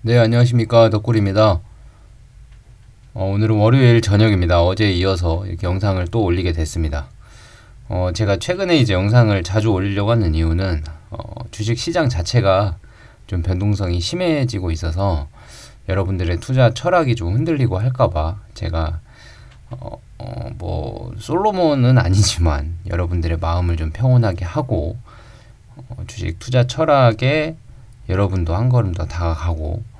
네, 안녕하십니까. 덕꿀입니다. 오늘은 월요일 저녁입니다. 어제에 이어서 이렇게 영상을 또 올리게 됐습니다. 제가 최근에 이제 영상을 자주 올리려고 하는 이유는 주식 시장 자체가 좀 변동성이 심해지고 있어서 여러분들의 투자 철학이 좀 흔들리고 할까봐 제가 뭐 솔로몬은 아니지만 여러분들의 마음을 좀 평온하게 하고 주식 투자 철학에 여러분도 한 걸음 더 다가가고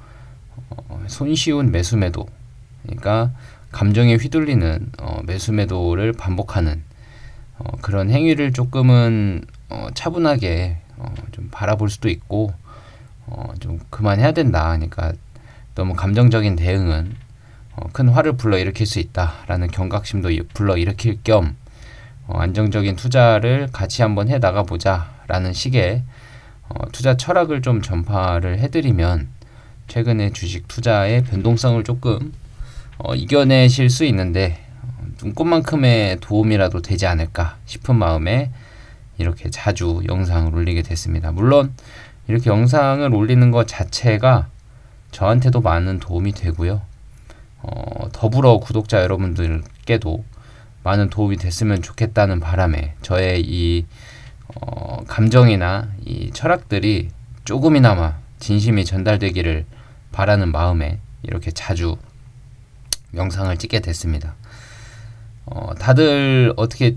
손쉬운 매수매도, 그러니까 감정에 휘둘리는 매수매도를 반복하는 그런 행위를 조금은 차분하게 좀 바라볼 수도 있고 좀 그만해야 된다. 그러니까 너무 감정적인 대응은 큰 화를 불러일으킬 수 있다라는 경각심도 불러일으킬 겸 안정적인 투자를 같이 한번 해 나가보자라는 식의 투자 철학을 좀 전파를 해드리면 최근에 주식 투자의 변동성을 조금 이겨내실 수 있는데 눈꽃만큼의 도움이라도 되지 않을까 싶은 마음에 이렇게 자주 영상을 올리게 됐습니다. 물론 이렇게 영상을 올리는 것 자체가 저한테도 많은 도움이 되고요. 더불어 구독자 여러분들께도 많은 도움이 됐으면 좋겠다는 바람에 저의 이 감정이나 이 철학들이 조금이나마 진심이 전달되기를 바라는 마음에 이렇게 자주 영상을 찍게 됐습니다. 다들 어떻게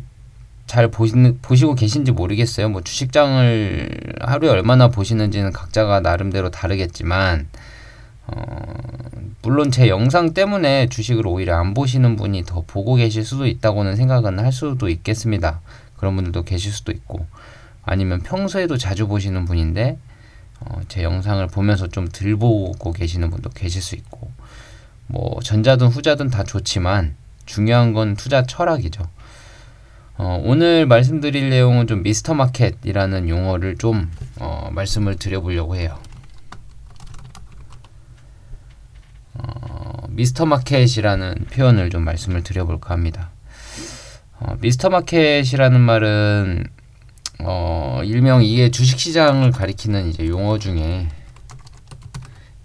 잘 보시고 계신지 모르겠어요. 뭐 주식장을 하루에 얼마나 보시는지는 각자가 나름대로 다르겠지만 물론 제 영상 때문에 주식을 오히려 안 보시는 분이 더 보고 계실 수도 있다고는 생각은 할 수도 있겠습니다. 그런 분들도 계실 수도 있고, 아니면 평소에도 자주 보시는 분인데 제 영상을 보면서 좀 덜 보고 계시는 분도 계실 수 있고, 뭐 전자든 후자든 다 좋지만 중요한 건 투자 철학이죠. 오늘 말씀드릴 내용은 좀 미스터 마켓이라는 용어를 좀 말씀을 드려보려고 해요. 미스터 마켓이라는 표현을 좀 말씀을 드려볼까 합니다. 미스터 마켓이라는 말은 일명 이게 주식시장을 가리키는 이제 용어 중에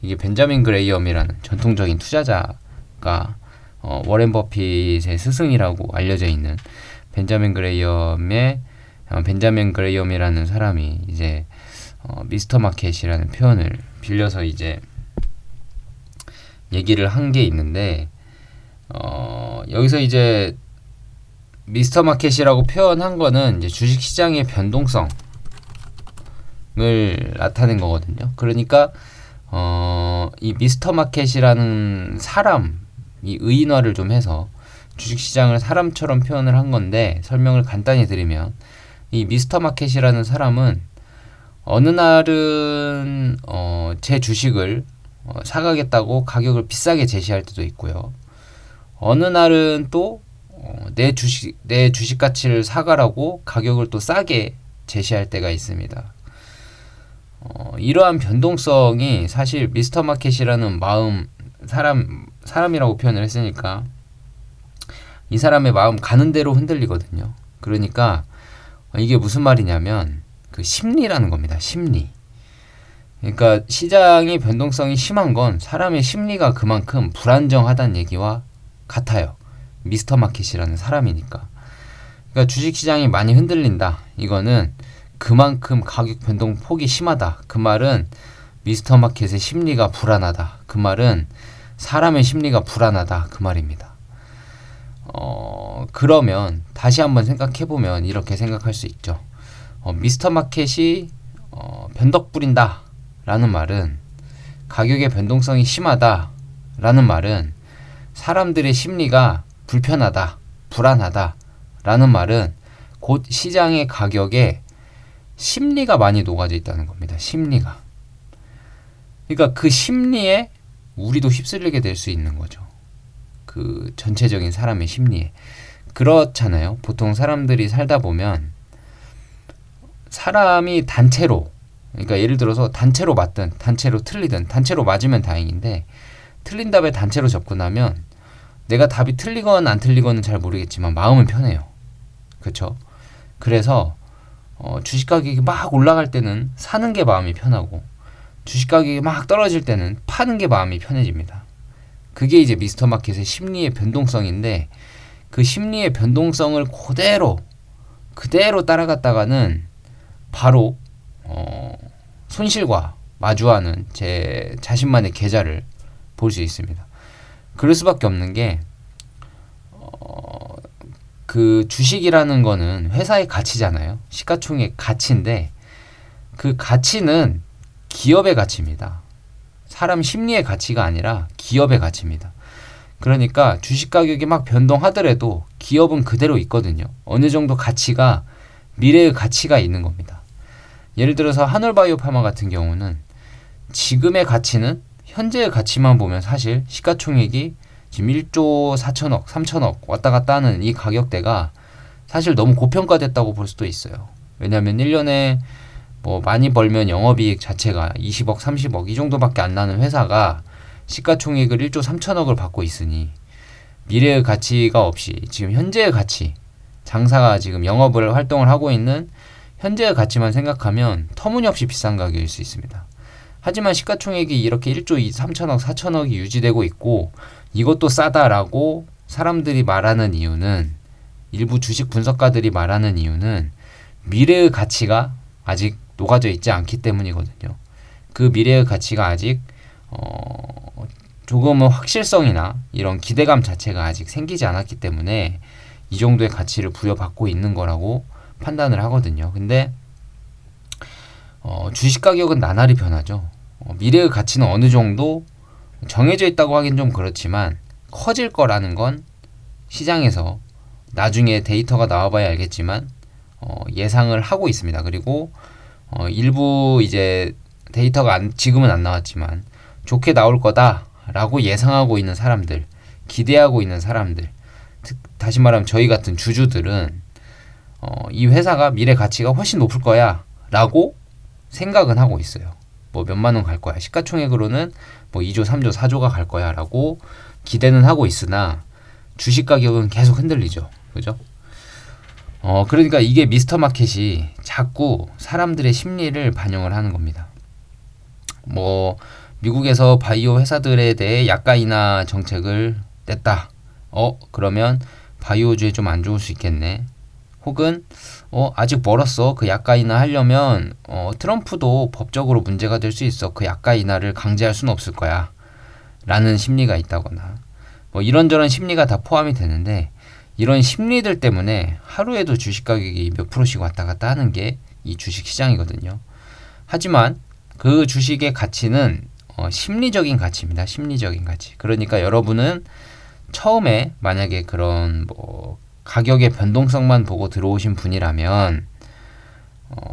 이게 벤자민 그레이엄이라는 전통적인 투자자가 워렌 버핏의 스승이라고 알려져 있는 벤자민 그레이엄이라는 사람이 이제 미스터 마켓이라는 표현을 빌려서 이제 얘기를 한 게 있는데 여기서 이제 미스터 마켓이라고 표현한 거는 이제 주식 시장의 변동성을 나타낸 거거든요. 그러니까 이 미스터 마켓이라는 사람이 의인화를 좀 해서 주식 시장을 사람처럼 표현을 한 건데, 설명을 간단히 드리면 이 미스터 마켓이라는 사람은 어느 날은 제 주식을 사가겠다고 가격을 비싸게 제시할 때도 있고요. 어느 날은 또 내 주식 가치를 사가라고 가격을 또 싸게 제시할 때가 있습니다. 이러한 변동성이 사실 미스터 마켓이라는 사람이라고 표현을 했으니까 이 사람의 마음 가는 대로 흔들리거든요. 그러니까 이게 무슨 말이냐면 그 심리라는 겁니다. 심리. 그러니까 시장의 변동성이 심한 건 사람의 심리가 그만큼 불안정하다는 얘기와 같아요. 미스터 마켓이라는 사람이니까. 그러니까 주식시장이 많이 흔들린다. 이거는 그만큼 가격 변동 폭이 심하다. 그 말은 미스터 마켓의 심리가 불안하다. 그 말은 사람의 심리가 불안하다. 그 말입니다. 그러면 다시 한번 생각해보면 이렇게 생각할 수 있죠. 미스터 마켓이 변덕 부린다 라는 말은, 가격의 변동성이 심하다 라는 말은 사람들의 심리가 불편하다, 불안하다 라는 말은 곧 시장의 가격에 심리가 많이 녹아져 있다는 겁니다. 심리가. 그러니까 그 심리에 우리도 휩쓸리게 될 수 있는 거죠. 그 전체적인 사람의 심리에. 그렇잖아요. 보통 사람들이 살다 보면 사람이 단체로, 그러니까 예를 들어서 단체로 맞든 단체로 틀리든, 단체로 맞으면 다행인데 틀린 답에 단체로 접근하면 내가 답이 틀리건 안 틀리건은 잘 모르겠지만 마음은 편해요. 그렇죠? 그래서 주식 가격이 막 올라갈 때는 사는 게 마음이 편하고, 주식 가격이 막 떨어질 때는 파는 게 마음이 편해집니다. 그게 이제 미스터 마켓의 심리의 변동성인데, 그 심리의 변동성을 그대로 따라갔다가는 바로 손실과 마주하는 제 자신만의 계좌를 볼 수 있습니다. 그럴 수밖에 없는 게 그 주식이라는 거는 회사의 가치잖아요. 시가총액 가치인데, 그 가치는 기업의 가치입니다. 사람 심리의 가치가 아니라 기업의 가치입니다. 그러니까 주식 가격이 막 변동하더라도 기업은 그대로 있거든요. 어느 정도 가치가, 미래의 가치가 있는 겁니다. 예를 들어서 한올바이오파마 같은 경우는 지금의 가치는, 현재의 가치만 보면 사실 시가총액이 지금 1조 4천억, 3천억 왔다 갔다 하는 이 가격대가 사실 너무 고평가됐다고 볼 수도 있어요. 왜냐하면 1년에 뭐 많이 벌면 영업이익 자체가 20억, 30억 이 정도밖에 안 나는 회사가 시가총액을 1조 3천억을 받고 있으니, 미래의 가치가 없이 지금 현재의 가치, 장사가 지금 영업을 활동을 하고 있는 현재의 가치만 생각하면 터무니없이 비싼 가격일 수 있습니다. 하지만 시가총액이 이렇게 1조 3천억, 4천억이 유지되고 있고 이것도 싸다라고 사람들이 말하는 이유는, 일부 주식 분석가들이 말하는 이유는 미래의 가치가 아직 녹아져 있지 않기 때문이거든요. 그 미래의 가치가 아직 조금은 확실성이나 이런 기대감 자체가 아직 생기지 않았기 때문에 이 정도의 가치를 부여받고 있는 거라고 판단을 하거든요. 근데 주식 가격은 나날이 변하죠. 미래의 가치는 어느 정도 정해져 있다고 하긴 좀 그렇지만 커질 거라는 건 시장에서 나중에 데이터가 나와봐야 알겠지만 예상을 하고 있습니다. 그리고 일부 이제 데이터가 지금은 안 나왔지만 좋게 나올 거다라고 예상하고 있는 사람들, 기대하고 있는 사람들, 다시 말하면 저희 같은 주주들은 이 회사가 미래 가치가 훨씬 높을 거야 라고 생각은 하고 있어요. 뭐 몇만 원 갈 거야, 시가총액으로는 뭐 2조, 3조, 4조가 갈 거야 라고 기대는 하고 있으나 주식 가격은 계속 흔들리죠. 그죠? 그러니까 이게 미스터 마켓이 자꾸 사람들의 심리를 반영을 하는 겁니다. 뭐 미국에서 바이오 회사들에 대해 약가 인하 정책을 냈다. 그러면 바이오주에 좀 안 좋을 수 있겠네. 혹은 아직 멀었어. 그 약가 인하 하려면 트럼프도 법적으로 문제가 될 수 있어. 그 약가 인하를 강제할 수는 없을 거야. 라는 심리가 있다거나 뭐 이런저런 심리가 다 포함이 되는데, 이런 심리들 때문에 하루에도 주식 가격이 몇 프로씩 왔다 갔다 하는 게 이 주식 시장이거든요. 하지만 그 주식의 가치는 심리적인 가치입니다. 심리적인 가치. 그러니까 여러분은 처음에 만약에 그런 뭐 가격의 변동성만 보고 들어오신 분이라면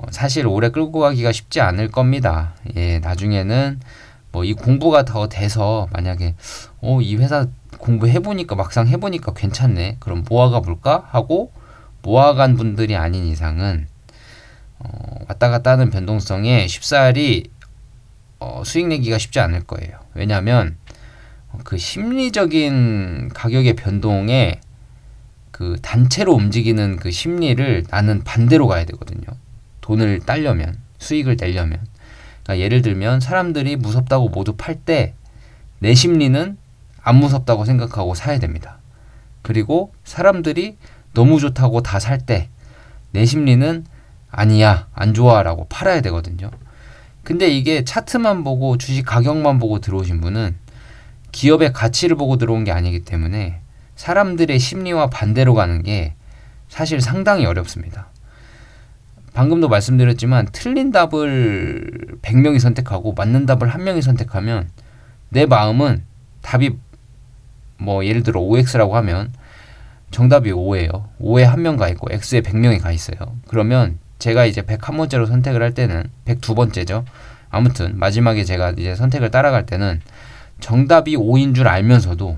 사실 오래 끌고 가기가 쉽지 않을 겁니다. 예, 나중에는 뭐 이 공부가 더 돼서 만약에 이 회사 공부해보니까, 막상 해보니까 괜찮네, 그럼 모아가 볼까 하고 모아간 분들이 아닌 이상은 왔다 갔다 하는 변동성에 쉽사리 수익 내기가 쉽지 않을 거예요. 왜냐하면 그 심리적인 가격의 변동에 그 단체로 움직이는 그 심리를 나는 반대로 가야 되거든요. 돈을 따려면, 수익을 내려면. 그러니까 예를 들면 사람들이 무섭다고 모두 팔 때 내 심리는 안 무섭다고 생각하고 사야 됩니다. 그리고 사람들이 너무 좋다고 다 살 때 내 심리는 아니야, 안 좋아 라고 팔아야 되거든요. 근데 이게 차트만 보고 주식 가격만 보고 들어오신 분은 기업의 가치를 보고 들어온 게 아니기 때문에 사람들의 심리와 반대로 가는 게 사실 상당히 어렵습니다. 방금도 말씀드렸지만 틀린 답을 100명이 선택하고 맞는 답을 1명이 선택하면 내 마음은 답이 뭐 예를 들어 OX라고 하면 정답이 O예요. O에 1명 가 있고 X에 100명이 가 있어요. 그러면 제가 이제 101번째로 선택을 할 때는 102번째죠. 아무튼 마지막에 제가 이제 선택을 따라갈 때는 정답이 O인 줄 알면서도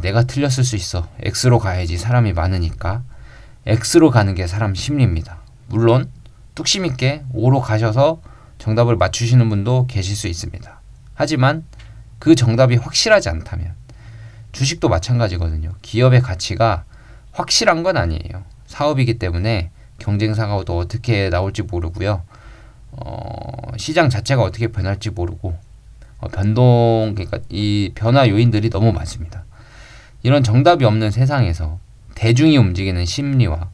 내가 틀렸을 수 있어. X로 가야지, 사람이 많으니까. X로 가는 게 사람 심리입니다. 물론 뚝심 있게 O로 가셔서 정답을 맞추시는 분도 계실 수 있습니다. 하지만 그 정답이 확실하지 않다면, 주식도 마찬가지거든요. 기업의 가치가 확실한 건 아니에요. 사업이기 때문에 경쟁사가 또 어떻게 나올지 모르고요. 시장 자체가 어떻게 변할지 모르고 변동 그러니까 이 변화 요인들이 너무 많습니다. 이런 정답이 없는 세상에서 대중이 움직이는 심리와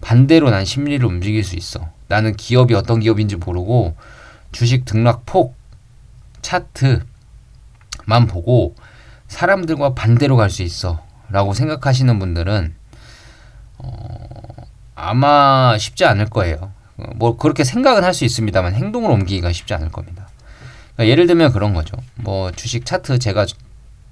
반대로 난 심리를 움직일 수 있어. 나는 기업이 어떤 기업인지 모르고 주식 등락폭 차트만 보고 사람들과 반대로 갈 수 있어 라고 생각하시는 분들은 아마 쉽지 않을 거예요. 뭐 그렇게 생각은 할 수 있습니다만 행동으로 옮기기가 쉽지 않을 겁니다. 그러니까 예를 들면 그런 거죠. 뭐 주식 차트 제가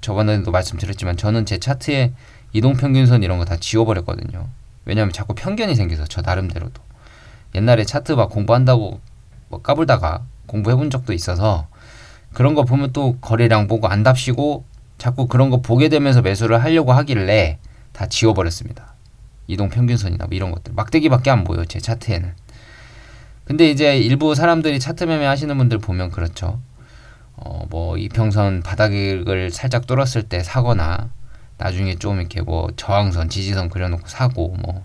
저번에도 말씀드렸지만 저는 제 차트에 이동평균선 이런 거 다 지워버렸거든요. 왜냐하면 자꾸 편견이 생겨서 저 나름대로도 옛날에 차트 막 공부한다고 뭐 까불다가 공부해본 적도 있어서 그런 거 보면 또 거래량 보고 안답시고 자꾸 그런 거 보게 되면서 매수를 하려고 하길래 다 지워버렸습니다. 이동평균선이나 뭐 이런 것들 막대기밖에 안 보여요. 제 차트에는. 근데 이제 일부 사람들이 차트 매매 하시는 분들 보면 그렇죠. 뭐 이평선 바닥을 살짝 뚫었을 때 사거나 나중에 좀 이렇게 뭐 저항선, 지지선 그려놓고 사고 뭐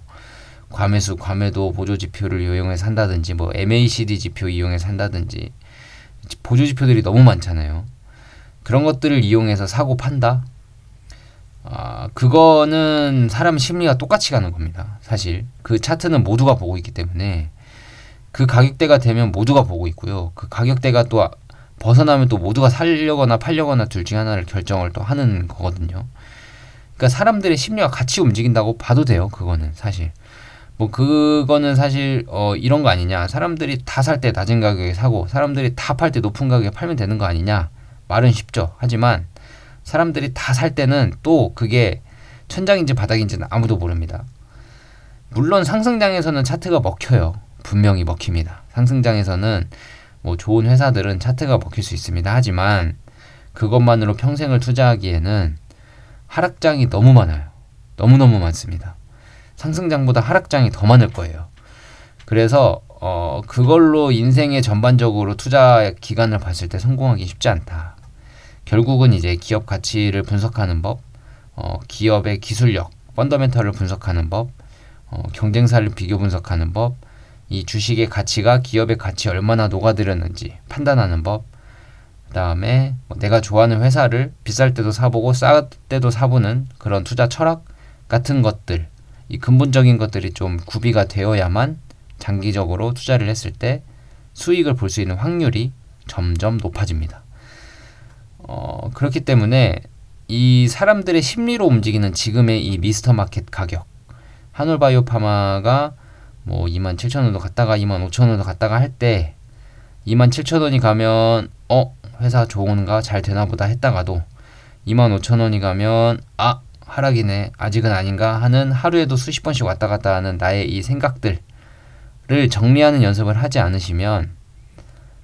과매수, 과매도 보조 지표를 이용해서 산다든지 뭐 MACD 지표 이용해서 산다든지 보조 지표들이 너무 많잖아요. 그런 것들을 이용해서 사고 판다? 그거는 사람 심리가 똑같이 가는 겁니다. 사실 그 차트는 모두가 보고 있기 때문에 그 가격대가 되면 모두가 보고 있고요. 그 가격대가 또 벗어나면 또 모두가 사려거나 팔려거나 둘 중에 하나를 결정을 또 하는 거거든요. 그러니까 사람들의 심리가 같이 움직인다고 봐도 돼요. 그거는 사실 뭐 그거는 사실 이런 거 아니냐. 사람들이 다 살 때 낮은 가격에 사고 사람들이 다 팔 때 높은 가격에 팔면 되는 거 아니냐. 말은 쉽죠. 하지만 사람들이 다 살 때는 또 그게 천장인지 바닥인지는 아무도 모릅니다. 물론 상승장에서는 차트가 먹혀요. 분명히 먹힙니다. 상승장에서는 뭐 좋은 회사들은 차트가 먹힐 수 있습니다. 하지만 그것만으로 평생을 투자하기에는 하락장이 너무 많아요. 너무너무 많습니다. 상승장보다 하락장이 더 많을 거예요. 그래서 그걸로 인생의 전반적으로 투자 기간을 봤을 때 성공하기 쉽지 않다. 결국은 이제 기업 가치를 분석하는 법, 기업의 기술력, 펀더멘털을 분석하는 법, 경쟁사를 비교 분석하는 법, 이 주식의 가치가 기업의 가치에 얼마나 녹아들었는지 판단하는 법, 그 다음에 내가 좋아하는 회사를 비쌀 때도 사보고 쌀 때도 사보는 그런 투자 철학 같은 것들, 이 근본적인 것들이 좀 구비가 되어야만 장기적으로 투자를 했을 때 수익을 볼 수 있는 확률이 점점 높아집니다. 그렇기 때문에 이 사람들의 심리로 움직이는 지금의 이 미스터 마켓 가격, 한올바이오파마가 뭐 27,000원도 갔다가 25,000원도 갔다가 할 때 27,000원이 가면 회사 좋은가 잘 되나보다 했다가도 25,000원이 가면 하락이네 아직은 아닌가 하는 하루에도 수십 번씩 왔다 갔다 하는 나의 이 생각들을 정리하는 연습을 하지 않으시면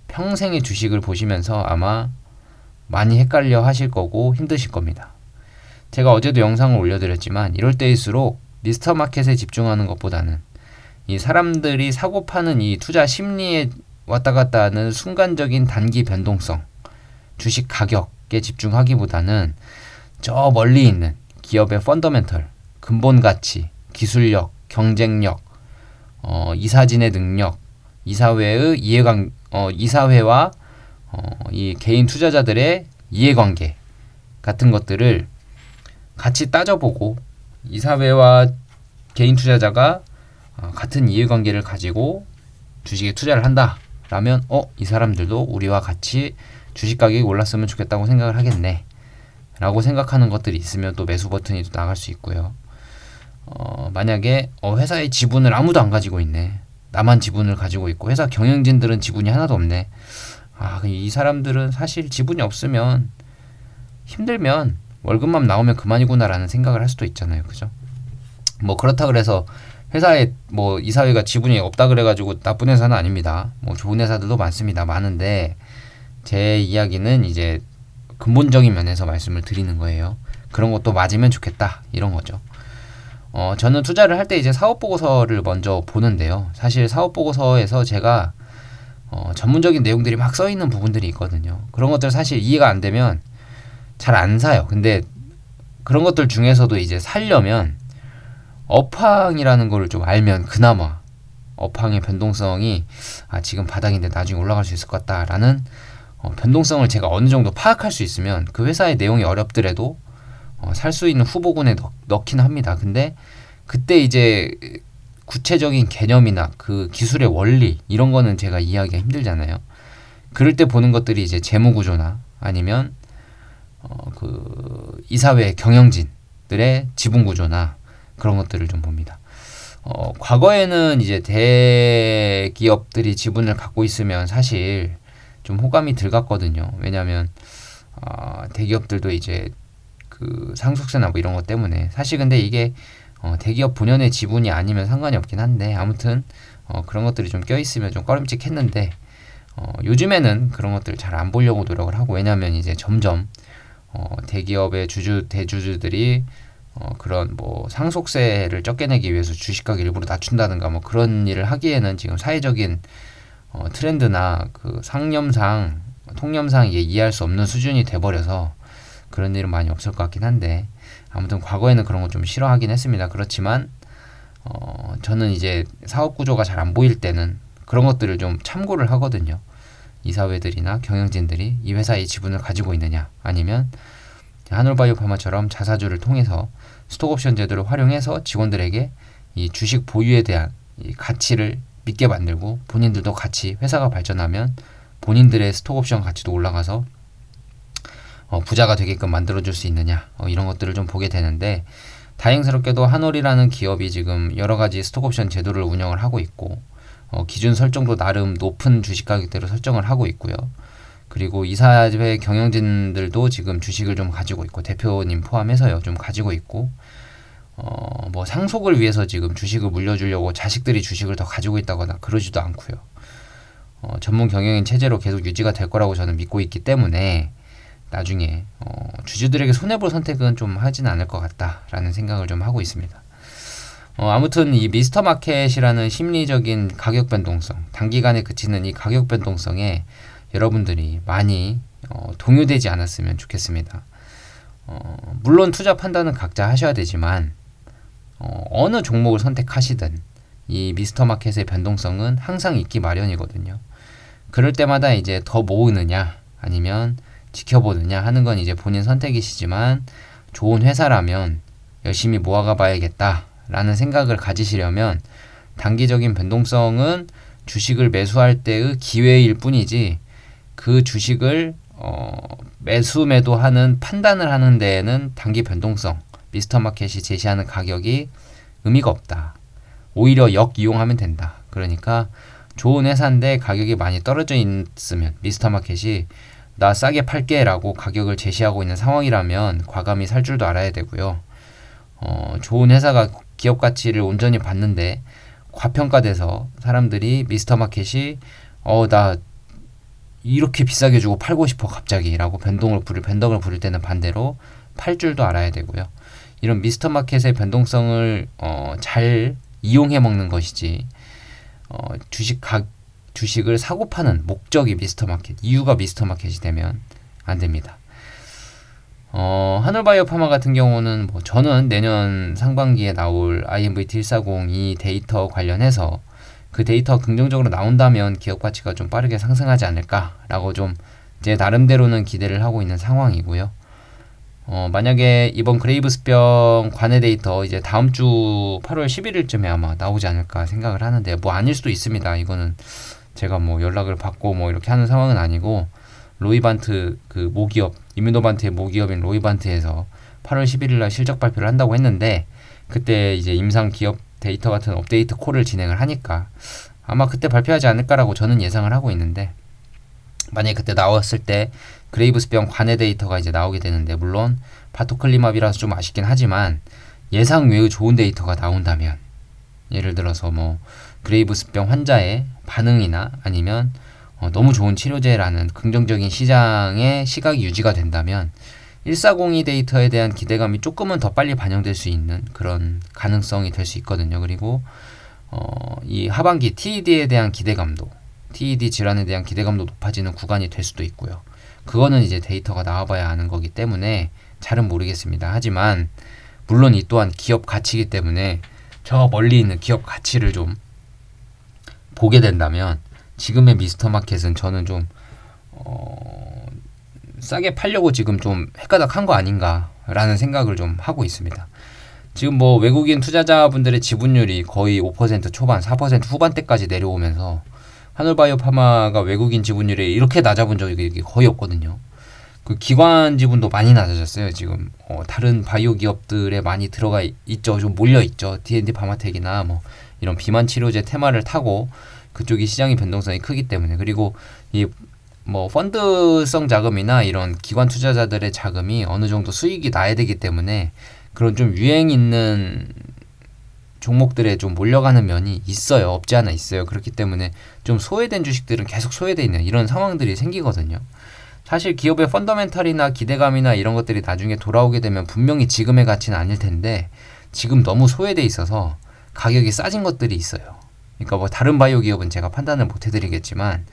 평생의 주식을 보시면서 아마 많이 헷갈려 하실 거고 힘드실 겁니다. 제가 어제도 영상을 올려드렸지만 이럴 때일수록 미스터 마켓에 집중하는 것보다는 이 사람들이 사고 파는 이 투자 심리에 왔다 갔다 하는 순간적인 단기 변동성, 주식 가격에 집중하기보다는 저 멀리 있는 기업의 펀더멘털, 근본 가치, 기술력, 경쟁력, 이사진의 능력, 이사회와 이 개인 투자자들의 이해관계 같은 것들을 같이 따져보고 이사회와 개인 투자자가 같은 이해관계를 가지고 주식에 투자를 한다라면 이 사람들도 우리와 같이 주식 가격이 올랐으면 좋겠다고 생각을 하겠네 라고 생각하는 것들이 있으면 또 매수 버튼이 또 나갈 수 있고요. 만약에 회사의 지분을 아무도 안 가지고 있네, 나만 지분을 가지고 있고 회사 경영진들은 지분이 하나도 없네, 이 사람들은 사실 지분이 없으면 힘들면 월급만 나오면 그만이구나라는 생각을 할 수도 있잖아요. 그죠? 뭐 그렇다 그래서 회사에 뭐 이사회가 지분이 없다 그래가지고 나쁜 회사는 아닙니다. 뭐 좋은 회사들도 많습니다. 많은데 제 이야기는 이제 근본적인 면에서 말씀을 드리는 거예요. 그런 것도 맞으면 좋겠다 이런 거죠. 저는 투자를 할 때 이제 사업보고서를 먼저 보는데요. 사실 사업보고서에서 제가 전문적인 내용들이 막 써있는 부분들이 있거든요. 그런 것들 사실 이해가 안 되면 잘 안 사요. 근데 그런 것들 중에서도 이제 살려면 업황이라는 거를 좀 알면 그나마 업황의 변동성이 지금 바닥인데 나중에 올라갈 수 있을 것 같다라는 변동성을 제가 어느 정도 파악할 수 있으면 그 회사의 내용이 어렵더라도 살 수 있는 후보군에 넣긴 합니다. 근데 그때 이제 구체적인 개념이나 그 기술의 원리 이런 거는 제가 이해하기가 힘들잖아요. 그럴 때 보는 것들이 이제 재무구조나 아니면 그 이사회 경영진들의 지분구조나 그런 것들을 좀 봅니다. 과거에는 이제 대기업들이 지분을 갖고 있으면 사실 좀 호감이 덜 갔거든요. 왜냐하면 대기업들도 이제 그 상속세나 뭐 이런 것 때문에 사실 근데 이게 대기업 본연의 지분이 아니면 상관이 없긴 한데 아무튼 그런 것들이 좀 껴있으면 좀 꺼림칙했는데 요즘에는 그런 것들 잘 안 보려고 노력을 하고 왜냐하면 이제 점점 대기업의 대주주들이 그런 뭐 상속세를 적게 내기 위해서 주식가격 일부러 낮춘다든가 뭐 그런 일을 하기에는 지금 사회적인 트렌드나 그 상념상 통념상 이해할 수 없는 수준이 돼버려서 그런 일은 많이 없을 것 같긴 한데 아무튼 과거에는 그런 거 좀 싫어하긴 했습니다. 그렇지만 저는 이제 사업 구조가 잘 안 보일 때는 그런 것들을 좀 참고를 하거든요. 이사회들이나 경영진들이 이 회사의 지분을 가지고 있느냐 아니면 한올바이오파마처럼 자사주를 통해서 스톡옵션 제도를 활용해서 직원들에게 이 주식 보유에 대한 이 가치를 믿게 만들고 본인들도 같이 회사가 발전하면 본인들의 스톡옵션 가치도 올라가서 부자가 되게끔 만들어줄 수 있느냐 이런 것들을 좀 보게 되는데 다행스럽게도 한올이라는 기업이 지금 여러 가지 스톡옵션 제도를 운영을 하고 있고 기준 설정도 나름 높은 주식 가격대로 설정을 하고 있고요. 그리고 이사회 경영진들도 지금 주식을 좀 가지고 있고 대표님 포함해서요 좀 가지고 있고 뭐 상속을 위해서 지금 주식을 물려주려고 자식들이 주식을 더 가지고 있다거나 그러지도 않고요. 전문 경영인 체제로 계속 유지가 될 거라고 저는 믿고 있기 때문에 나중에 주주들에게 손해볼 선택은 좀 하진 않을 것 같다라는 생각을 좀 하고 있습니다. 아무튼 이 미스터 마켓이라는 심리적인 가격 변동성, 단기간에 그치는 이 가격 변동성에 여러분들이 많이 동요되지 않았으면 좋겠습니다. 물론 투자 판단은 각자 하셔야 되지만 어느 종목을 선택하시든 이 미스터 마켓의 변동성은 항상 있기 마련이거든요. 그럴 때마다 이제 더 모으느냐 아니면 지켜보느냐 하는 건 이제 본인 선택이시지만 좋은 회사라면 열심히 모아가 봐야겠다 라는 생각을 가지시려면 단기적인 변동성은 주식을 매수할 때의 기회일 뿐이지 그 주식을 매수 매도하는 판단을 하는 데에는 단기 변동성 미스터 마켓이 제시하는 가격이 의미가 없다. 오히려 역이용하면 된다. 그러니까 좋은 회사인데 가격이 많이 떨어져 있으면 미스터 마켓이 나 싸게 팔게 라고 가격을 제시하고 있는 상황이라면 과감히 살 줄도 알아야 되고요. 좋은 회사가 기업 가치를 온전히 봤는데 과평가돼서 사람들이 미스터 마켓이 나 이렇게 비싸게 주고 팔고 싶어 갑자기 라고 변덕을 부릴 때는 반대로 팔 줄도 알아야 되고요. 이런 미스터 마켓의 변동성을 잘 이용해 먹는 것이지 주식을 사고 파는 목적이 미스터 마켓, 이유가 미스터 마켓이 되면 안 됩니다. 한올바이오파마 같은 경우는 뭐 저는 내년 상반기에 나올 IMVT140 이 데이터 관련해서 그 데이터가 긍정적으로 나온다면 기업 가치가 좀 빠르게 상승하지 않을까라고 좀 제 나름대로는 기대를 하고 있는 상황이고요. 만약에 이번 그레이브스병 관해 데이터 이제 다음 주 8월 11일쯤에 아마 나오지 않을까 생각을 하는데 뭐 아닐 수도 있습니다. 이거는 제가 뭐 연락을 받고 뭐 이렇게 하는 상황은 아니고 로이반트 그 모기업 이뮤노반트의 모기업인 로이반트에서 8월 11일날 실적 발표를 한다고 했는데 그때 이제 임상 기업 데이터 같은 업데이트 콜을 진행을 하니까 아마 그때 발표하지 않을까라고 저는 예상을 하고 있는데 만약에 그때 나왔을 때 그레이브스병 관해 데이터가 이제 나오게 되는데 물론 바토클리맙이라서 좀 아쉽긴 하지만 예상 외의 좋은 데이터가 나온다면 예를 들어서 뭐 그레이브스병 환자의 반응이나 아니면 너무 좋은 치료제라는 긍정적인 시장의 시각이 유지가 된다면 1402 데이터에 대한 기대감이 조금은 더 빨리 반영될 수 있는 그런 가능성이 될 수 있거든요. 그리고 이 하반기 TED에 대한 기대감도 TED 질환에 대한 기대감도 높아지는 구간이 될 수도 있고요. 그거는 이제 데이터가 나와봐야 아는 거기 때문에 잘은 모르겠습니다. 하지만 물론 이 또한 기업 가치이기 때문에 저 멀리 있는 기업 가치를 좀 보게 된다면 지금의 미스터마켓은 저는 좀 싸게 팔려고 지금 좀 헷가닥한 거 아닌가라는 생각을 좀 하고 있습니다. 지금 뭐 외국인 투자자분들의 지분율이 거의 5% 초반, 4% 후반대까지 내려오면서 한올바이오파마가 외국인 지분율이 이렇게 낮아본 적이 거의 없거든요. 그 기관 지분도 많이 낮아졌어요. 지금 다른 바이오 기업들에 많이 들어가 있죠. 좀 몰려 있죠. D&D 파마텍이나 뭐 이런 비만 치료제 테마를 타고 그쪽이 시장의 변동성이 크기 때문에. 그리고 이 뭐 펀드성 자금이나 이런 기관 투자자들의 자금이 어느 정도 수익이 나야 되기 때문에 그런 좀 유행 있는 종목들에 좀 몰려가는 면이 있어요. 없지 않아 있어요. 그렇기 때문에 좀 소외된 주식들은 계속 소외되어 있는 이런 상황들이 생기거든요. 사실 기업의 펀더멘탈이나 기대감이나 이런 것들이 나중에 돌아오게 되면 분명히 지금의 가치는 아닐 텐데 지금 너무 소외돼 있어서 가격이 싸진 것들이 있어요. 그러니까 뭐 다른 바이오 기업은 제가 판단을 못 해드리겠지만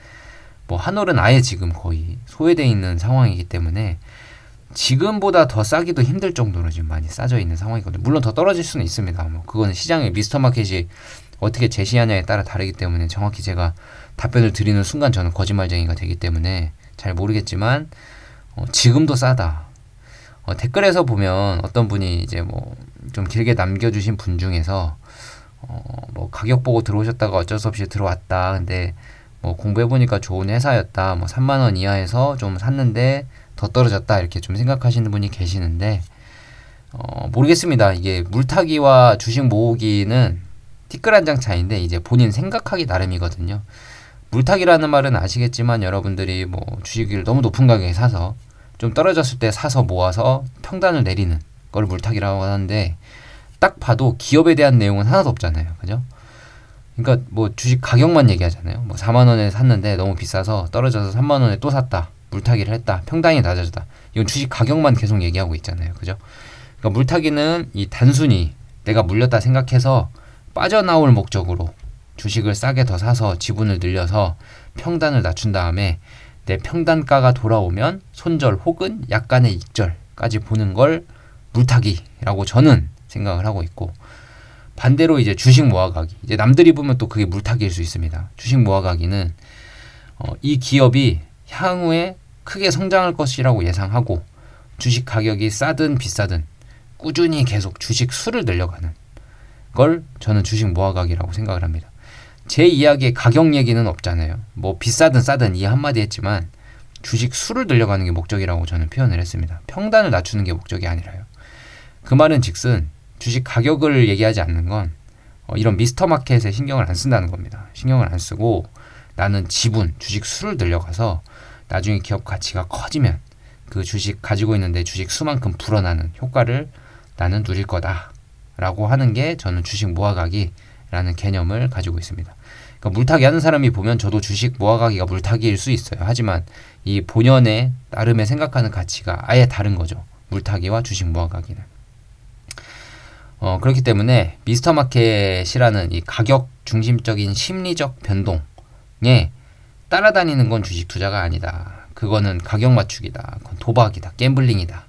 뭐 한올은 아예 지금 거의 소외돼 있는 상황이기 때문에 지금보다 더 싸기도 힘들 정도로 지금 많이 싸져 있는 상황이거든요. 물론 더 떨어질 수는 있습니다. 뭐 그거는 시장의 미스터 마켓이 어떻게 제시하냐에 따라 다르기 때문에 정확히 제가 답변을 드리는 순간 저는 거짓말쟁이가 되기 때문에 잘 모르겠지만 지금도 싸다. 댓글에서 보면 어떤 분이 이제 뭐 좀 길게 남겨주신 분 중에서 뭐 가격 보고 들어오셨다가 어쩔 수 없이 들어왔다. 근데 뭐 공부해보니까 좋은 회사였다. 뭐 3만 원 이하에서 좀 샀는데 더 떨어졌다. 이렇게 좀 생각하시는 분이 계시는데 모르겠습니다. 이게 물타기와 주식 모으기는 티끌 한 장 차이인데 이제 본인 생각하기 나름이거든요. 물타기라는 말은 아시겠지만 여러분들이 뭐 주식을 너무 높은 가격에 사서 좀 떨어졌을 때 사서 모아서 평단을 내리는 걸 물타기라고 하는데 딱 봐도 기업에 대한 내용은 하나도 없잖아요. 그죠? 그러니까 뭐 주식 가격만 얘기하잖아요. 뭐 4만 원에 샀는데 너무 비싸서 떨어져서 3만 원에 또 샀다. 물타기를 했다. 평단이 낮아졌다. 이건 주식 가격만 계속 얘기하고 있잖아요. 그죠? 그러니까 물타기는 이 단순히 내가 물렸다 생각해서 빠져나올 목적으로 주식을 싸게 더 사서 지분을 늘려서 평단을 낮춘 다음에 내 평단가가 돌아오면 손절 혹은 약간의 익절까지 보는 걸 물타기라고 저는 생각을 하고 있고, 반대로 이제 주식 모아가기, 이제 남들이 보면 또 그게 물타기일 수 있습니다. 주식 모아가기는 이 기업이 향후에 크게 성장할 것이라고 예상하고 주식 가격이 싸든 비싸든 꾸준히 계속 주식 수를 늘려가는 걸 저는 주식 모아가기라고 생각을 합니다. 제 이야기에 가격 얘기는 없잖아요. 뭐 비싸든 싸든 이 한마디 했지만 주식 수를 늘려가는 게 목적이라고 저는 표현을 했습니다. 평단을 낮추는 게 목적이 아니라요. 그 말은 즉슨 주식 가격을 얘기하지 않는 건 이런 미스터 마켓에 신경을 안 쓴다는 겁니다. 신경을 안 쓰고 나는 지분, 주식 수를 늘려가서 나중에 기업 가치가 커지면 그 주식 가지고 있는데 주식 수만큼 불어나는 효과를 나는 누릴 거다 라고 하는 게 저는 주식 모아가기라는 개념을 가지고 있습니다. 그러니까 물타기 하는 사람이 보면 저도 주식 모아가기가 물타기일 수 있어요. 하지만 이 본연의 나름의 생각하는 가치가 아예 다른 거죠. 물타기와 주식 모아가기는. 그렇기 때문에 미스터 마켓이라는 이 가격 중심적인 심리적 변동에 따라다니는 건 주식 투자가 아니다. 그거는 가격 맞추기다. 그건 도박이다. 갬블링이다.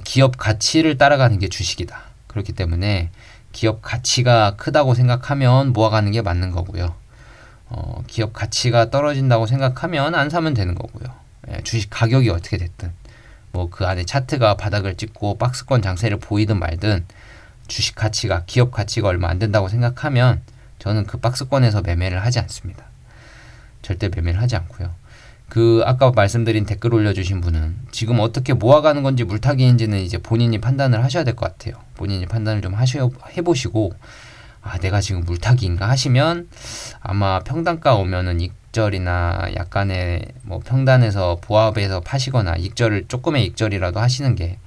기업 가치를 따라가는 게 주식이다. 그렇기 때문에 기업 가치가 크다고 생각하면 모아가는 게 맞는 거고요. 기업 가치가 떨어진다고 생각하면 안 사면 되는 거고요. 주식 가격이 어떻게 됐든 뭐 그 안에 차트가 바닥을 찍고 박스권 장세를 보이든 말든 주식 가치가 기업 가치가 얼마 안 된다고 생각하면 저는 그 박스권에서 매매를 하지 않습니다. 절대 매매를 하지 않고요. 그 아까 말씀드린 댓글 올려주신 분은 지금 어떻게 모아가는 건지 물타기인지는 이제 본인이 판단을 하셔야 될 것 같아요. 본인이 판단을 좀 해보시고 내가 지금 물타기인가 하시면 아마 평단가 오면은 익절이나 약간의 뭐 평단에서 보합해서 파시거나 조금의 익절이라도 하시는 게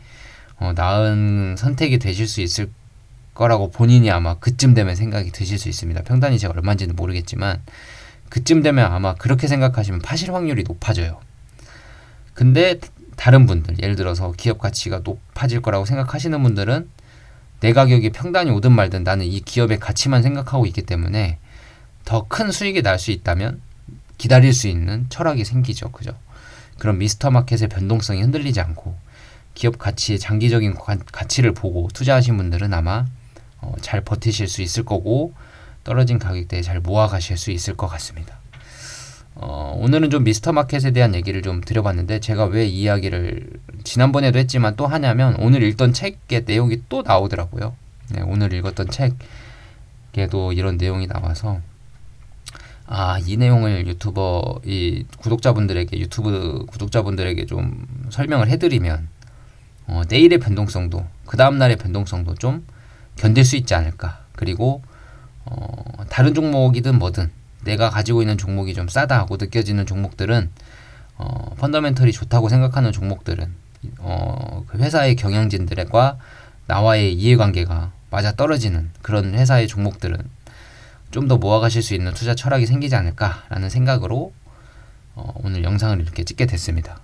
나은 선택이 되실 수 있을 거라고 본인이 아마 그쯤 되면 생각이 드실 수 있습니다. 평단이 제가 얼마인지는 모르겠지만 그쯤 되면 아마 그렇게 생각하시면 파실 확률이 높아져요. 근데 다른 분들, 예를 들어서 기업 가치가 높아질 거라고 생각하시는 분들은 내 가격이 평단이 오든 말든 나는 이 기업의 가치만 생각하고 있기 때문에 더 큰 수익이 날 수 있다면 기다릴 수 있는 철학이 생기죠. 그죠? 그런 미스터 마켓의 변동성이 흔들리지 않고 기업 가치의 장기적인 가치를 보고 투자하신 분들은 아마 잘 버티실 수 있을 거고, 떨어진 가격대에 잘 모아 가실 수 있을 것 같습니다. 오늘은 좀 미스터마켓에 대한 얘기를 좀 드려봤는데, 제가 왜 이 이야기를 지난번에도 했지만 또 하냐면, 오늘 읽던 책의 내용이 또 나오더라고요. 네, 오늘 읽었던 책에도 이런 내용이 나와서, 이 내용을 이 유튜브 구독자분들에게 좀 설명을 해드리면, 내일의 변동성도, 그 다음날의 변동성도 좀 견딜 수 있지 않을까. 그리고 다른 종목이든 뭐든 내가 가지고 있는 종목이 좀 싸다 하고 느껴지는 종목들은, 펀더멘털이 좋다고 생각하는 종목들은, 그 회사의 경영진들과 나와의 이해관계가 맞아 떨어지는 그런 회사의 종목들은 좀 더 모아가실 수 있는 투자 철학이 생기지 않을까라는 생각으로 오늘 영상을 이렇게 찍게 됐습니다.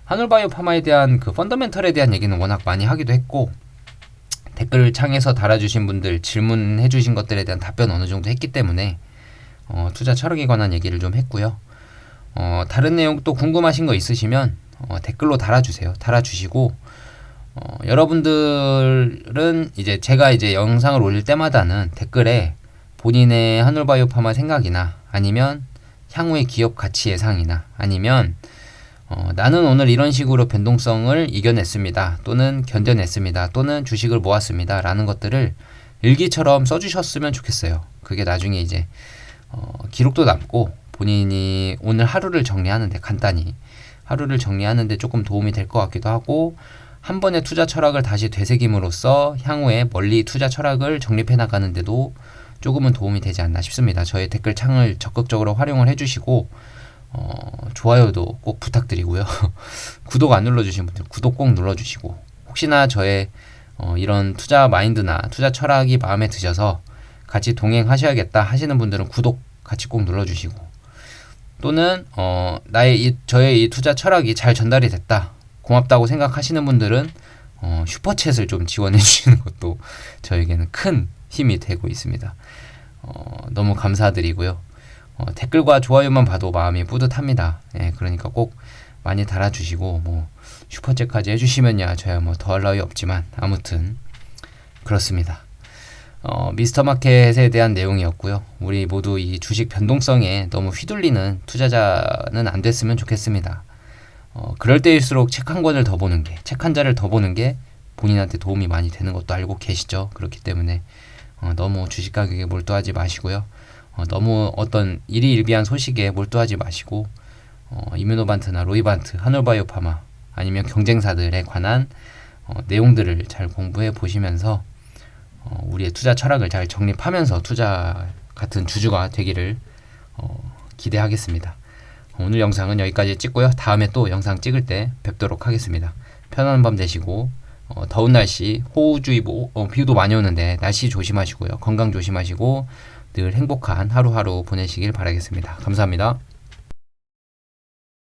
한올바이오파마에 대한 그 펀더멘털에 대한 얘기는 워낙 많이 하기도 했고, 댓글창에서 달아주신 분들 질문해 주신 것들에 대한 답변 어느 정도 했기 때문에 투자 철학에 관한 얘기를 좀 했고요. 다른 내용 또 궁금하신 거 있으시면 댓글로 달아주시고, 여러분들은 제가 영상을 올릴 때마다는 댓글에 본인의 한올바이오파마 생각이나, 아니면 향후의 기업 가치 예상이나, 아니면 나는 오늘 이런 식으로 변동성을 이겨냈습니다, 또는 견뎌냈습니다, 또는 주식을 모았습니다 라는 것들을 일기처럼 써주셨으면 좋겠어요. 그게 나중에 기록도 남고, 본인이 오늘 간단히 하루를 정리하는데 조금 도움이 될 것 같기도 하고, 한 번의 투자 철학을 다시 되새김으로써 향후에 멀리 투자 철학을 정립해 나가는데도 조금은 도움이 되지 않나 싶습니다. 저의 댓글 창을 적극적으로 활용을 해주시고, 좋아요도 꼭 부탁드리고요. 구독 안 눌러주신 분들 구독 꼭 눌러주시고, 혹시나 저의 이런 투자 마인드나 투자 철학이 마음에 드셔서 같이 동행하셔야겠다 하시는 분들은 구독 같이 꼭 눌러주시고, 또는 저의 이 투자 철학이 잘 전달이 됐다, 고맙다고 생각하시는 분들은 슈퍼챗을 좀 지원해 주시는 것도 저에게는 큰 힘이 되고 있습니다. 너무 감사드리고요. 댓글과 좋아요만 봐도 마음이 뿌듯합니다. 그러니까 꼭 많이 달아주시고, 슈퍼챗까지 해주시면야 저야 더할 나위 없지만, 아무튼 그렇습니다. 미스터마켓에 대한 내용이었고요. 우리 모두 이 주식 변동성에 너무 휘둘리는 투자자는 안 됐으면 좋겠습니다. 그럴 때일수록 책 한 권을 더 보는 게, 책 한 자를 더 보는 게 본인한테 도움이 많이 되는 것도 알고 계시죠. 그렇기 때문에 너무 주식 가격에 몰두하지 마시고요. 너무 어떤 일희일비한 소식에 몰두하지 마시고, 이뮤노반트나 로이반트, 한올바이오파마, 아니면 경쟁사들에 관한 내용들을 잘 공부해 보시면서 우리의 투자 철학을 잘 정립하면서 투자 같은 주주가 되기를 기대하겠습니다. 오늘 영상은 여기까지 찍고요. 다음에 또 영상 찍을 때 뵙도록 하겠습니다. 편안한 밤 되시고, 더운 날씨, 호우주의보, 비도 많이 오는데 날씨 조심하시고요. 건강 조심하시고 늘 행복한 하루하루 보내시길 바라겠습니다. 감사합니다.